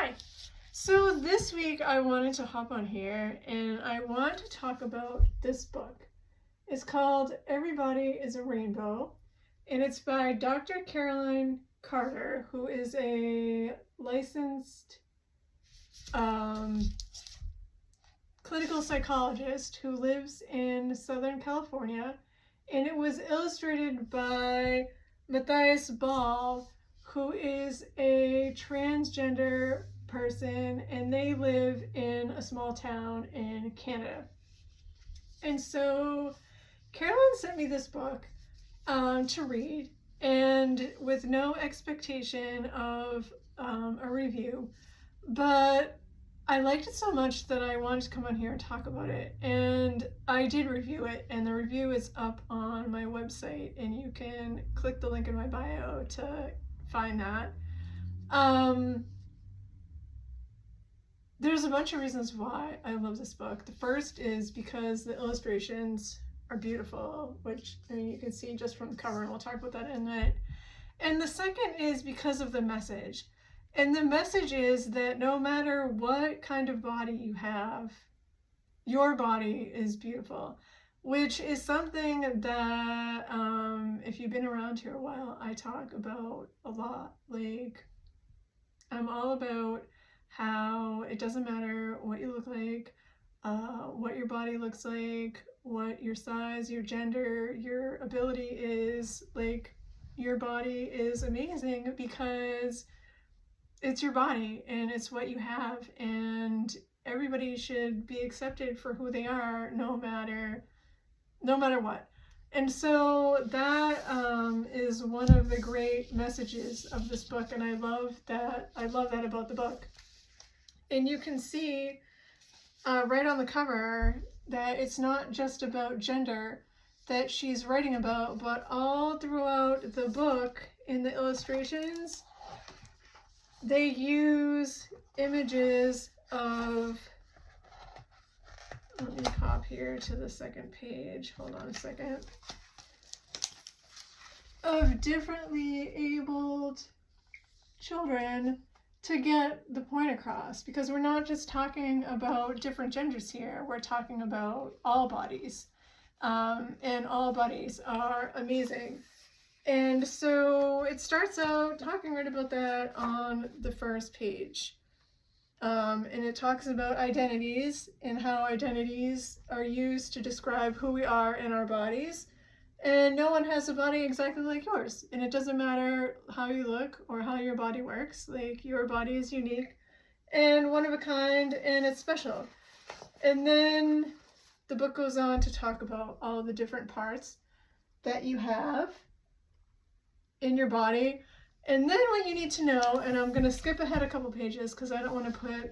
Hi! So this week I wanted to hop on here and I want to talk about this book. It's called Everybody is a Rainbow, and it's by Dr. Caroline Carter, who is a licensed clinical psychologist who lives in Southern California, and it was illustrated by Matthias Ball, who is a transgender person, and they live in a small town in Canada. And so Caroline sent me this book to read, and with no expectation of a review, but I liked it so much that I wanted to come on here and talk about it. And I did review it, and the review is up on my website, and you can click the link in my bio to find that. There's a bunch of reasons why I love this book. The first is because the illustrations are beautiful, which you can see just from the cover, and we'll talk about that in a minute. And the second is because of the message. And the message is that no matter what kind of body you have, your body is beautiful, which is something that if you've been around here a while, I talk about a lot. Like, I'm all about how it doesn't matter what you look like, what your body looks like, what your size, your gender, your ability is. Like, your body is amazing because it's your body and it's what you have, and everybody should be accepted for who they are, no matter what. And so that is one of the great messages of this book, and I love that about the book. And you can see right on the cover that it's not just about gender that she's writing about, but all throughout the book in the illustrations, they use images of, let me hop here to the second page, hold on a second, of differently abled children to get the point across, because we're not just talking about different genders here, we're talking about all bodies, and all bodies are amazing. And so it starts out talking right about that on the first page. And it talks about identities and how identities are used to describe who we are in our bodies. And no one has a body exactly like yours. And it doesn't matter how you look or how your body works. Like, your body is unique and one of a kind, and it's special. And then the book goes on to talk about all the different parts that you have in your body. And then what you need to know, and I'm going to skip ahead a couple pages because I don't want to put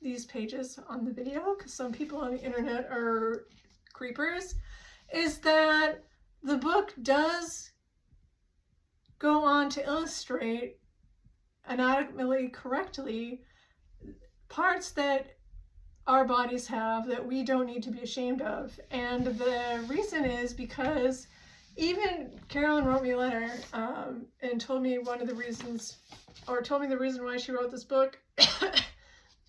these pages on the video because some people on the internet are creepers, is that the book does go on to illustrate anatomically correctly parts that our bodies have that we don't need to be ashamed of. And the reason is because even Carolyn wrote me a letter and told me the reason why she wrote this book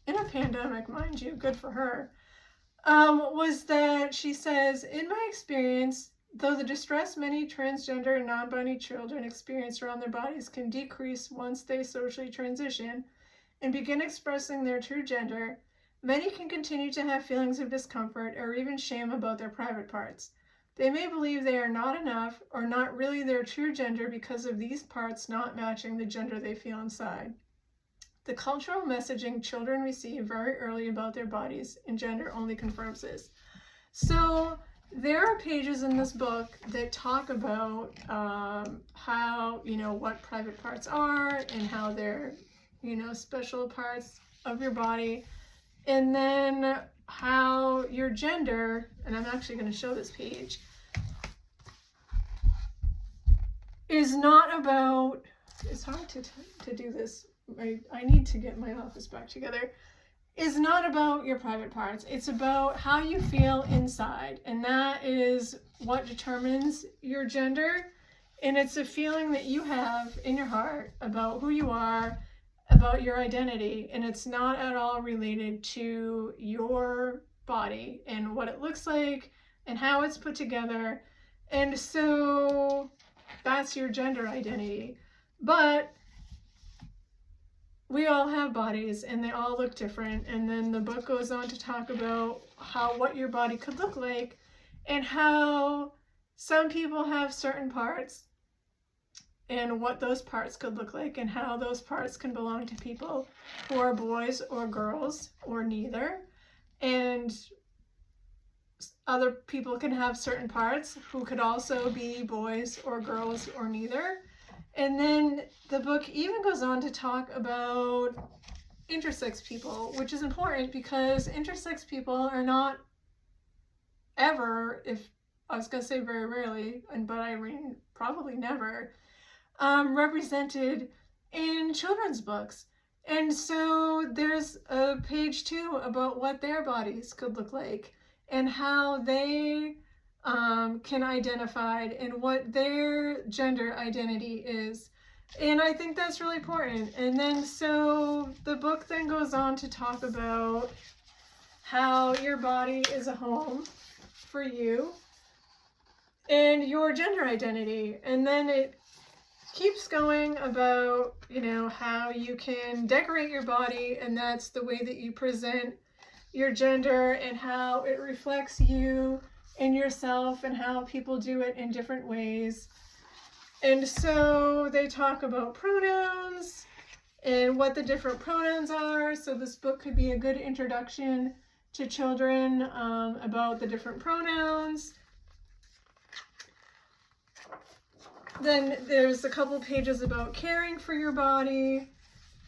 in a pandemic, mind you, good for her, was that she says, in my experience, though the distress many transgender and non-binary children experience around their bodies can decrease once they socially transition and begin expressing their true gender, many can continue to have feelings of discomfort or even shame about their private parts. They may believe they are not enough or not really their true gender because of these parts not matching the gender they feel inside. The cultural messaging children receive very early about their bodies and gender only confirms this. So there are pages in this book that talk about how, what private parts are and how they're, special parts of your body. And then how your gender, and I'm actually going to show this page, is not about, it's hard to do this, I need to get my office back together, is not about your private parts. It's about how you feel inside, and that is what determines your gender. And it's a feeling that you have in your heart about who you are, about your identity, and it's not at all related to your body and what it looks like and how it's put together. And so that's your gender identity. But we all have bodies and they all look different. And then the book goes on to talk about what your body could look like and how some people have certain parts and what those parts could look like and how those parts can belong to people who are boys or girls or neither. And other people can have certain parts who could also be boys or girls or neither. And then the book even goes on to talk about intersex people, which is important because intersex people are not ever, if I was going to say very rarely, but I mean probably never, represented in children's books. And so there's a page too about what their bodies could look like and how they can identify and what their gender identity is. And I think that's really important. And then so the book then goes on to talk about how your body is a home for you and your gender identity. And then it keeps going about, you know, how you can decorate your body, and that's the way that you present your gender and how it reflects you and yourself and how people do it in different ways. And so they talk about pronouns and what the different pronouns are. So this book could be a good introduction to children about the different pronouns. Then there's a couple pages about caring for your body,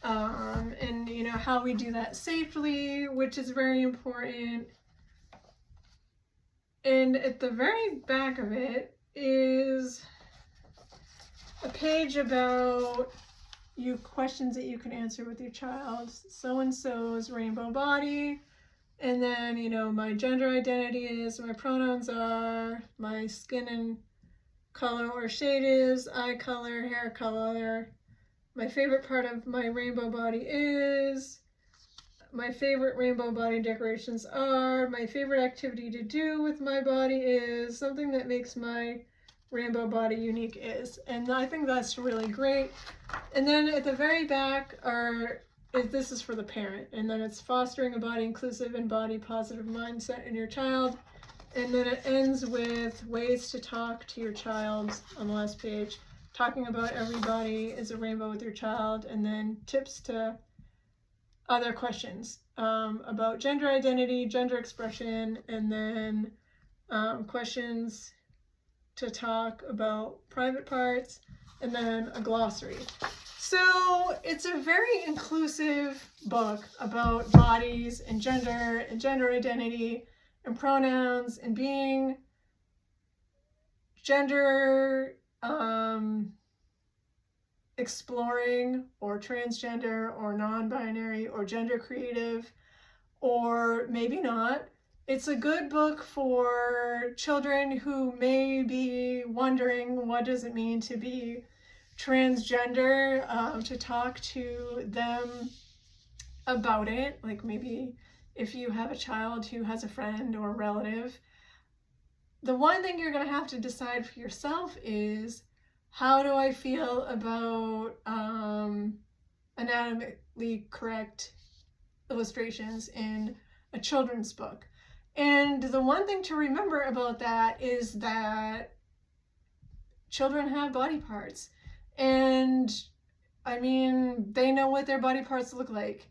and you know how we do that safely, which is very important. And at the very back of it is a page about questions that you can answer with your child. So-and-so's rainbow body, and then, you know, my gender identity is, my pronouns are, my skin and color or shade is, eye color, hair color, my favorite part of my rainbow body is, my favorite rainbow body decorations are, my favorite activity to do with my body is, something that makes my rainbow body unique is. And I think that's really great. And then at the very back this is for the parent, and then it's fostering a body inclusive and body positive mindset in your child. And then it ends with ways to talk to your child on the last page, talking about everybody is a rainbow with your child, and then tips to other questions about gender identity, gender expression, and then questions to talk about private parts, and then a glossary. So it's a very inclusive book about bodies and gender identity and pronouns and being gender exploring or transgender or non-binary or gender creative, or maybe not. It's a good book for children who may be wondering what does it mean to be transgender, to talk to them about it. Like maybe if you have a child who has a friend or a relative, the one thing you're going to have to decide for yourself is, how do I feel about anatomically correct illustrations in a children's book? And the one thing to remember about that is that children have body parts. And I mean, they know what their body parts look like.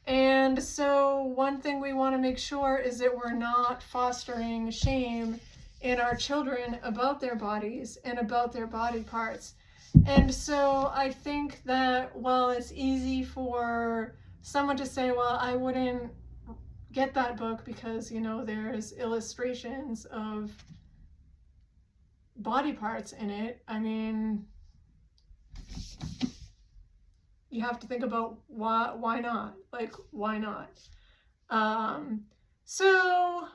And so one thing we want to make sure is that we're not fostering shame in our children about their bodies and about their body parts. And so I think that while it's easy for someone to say, well, I wouldn't get that book because, you know, there's illustrations of body parts in it. I mean, you have to think about why not? Like, why not? So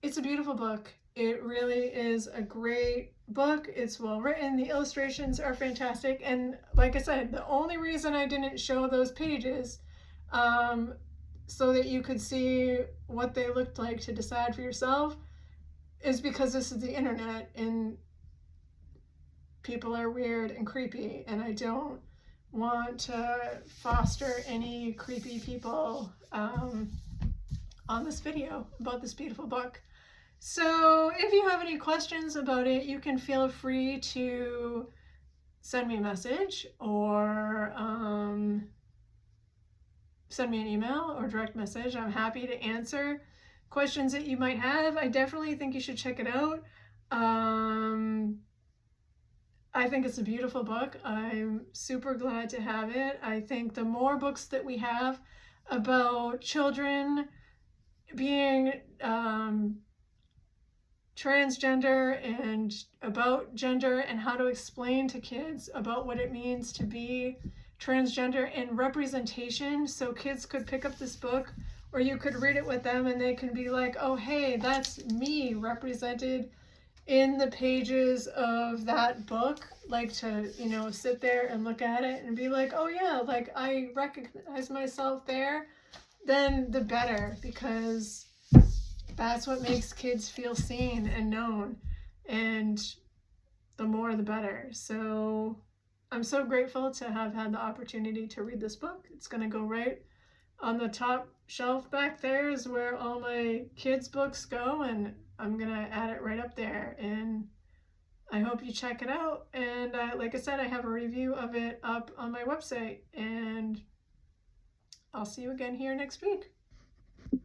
it's a beautiful book. It really is a great book. It's well written. The illustrations are fantastic. And like I said, the only reason I didn't show those pages so that you could see what they looked like to decide for yourself is because this is the internet and people are weird and creepy, and I don't want to foster any creepy people on this video about this beautiful book. So if you have any questions about it, you can feel free to send me a message or send me an email or direct message. I'm happy to answer questions that you might have. I definitely think you should check it out. I think it's a beautiful book. I'm super glad to have it. I think the more books that we have about children being transgender and about gender and how to explain to kids about what it means to be transgender and representation, so kids could pick up this book or you could read it with them and they can be like, oh hey, that's me represented in the pages of that book, like to, you know, sit there and look at it and be like, oh yeah, like I recognize myself there, then the better, because that's what makes kids feel seen and known, and the more the better. So I'm so grateful to have had the opportunity to read this book. It's going to go right on the top shelf back there is where all my kids' books go, and I'm going to add it right up there. And I hope you check it out. And like I said, I have a review of it up on my website, and I'll see you again here next week.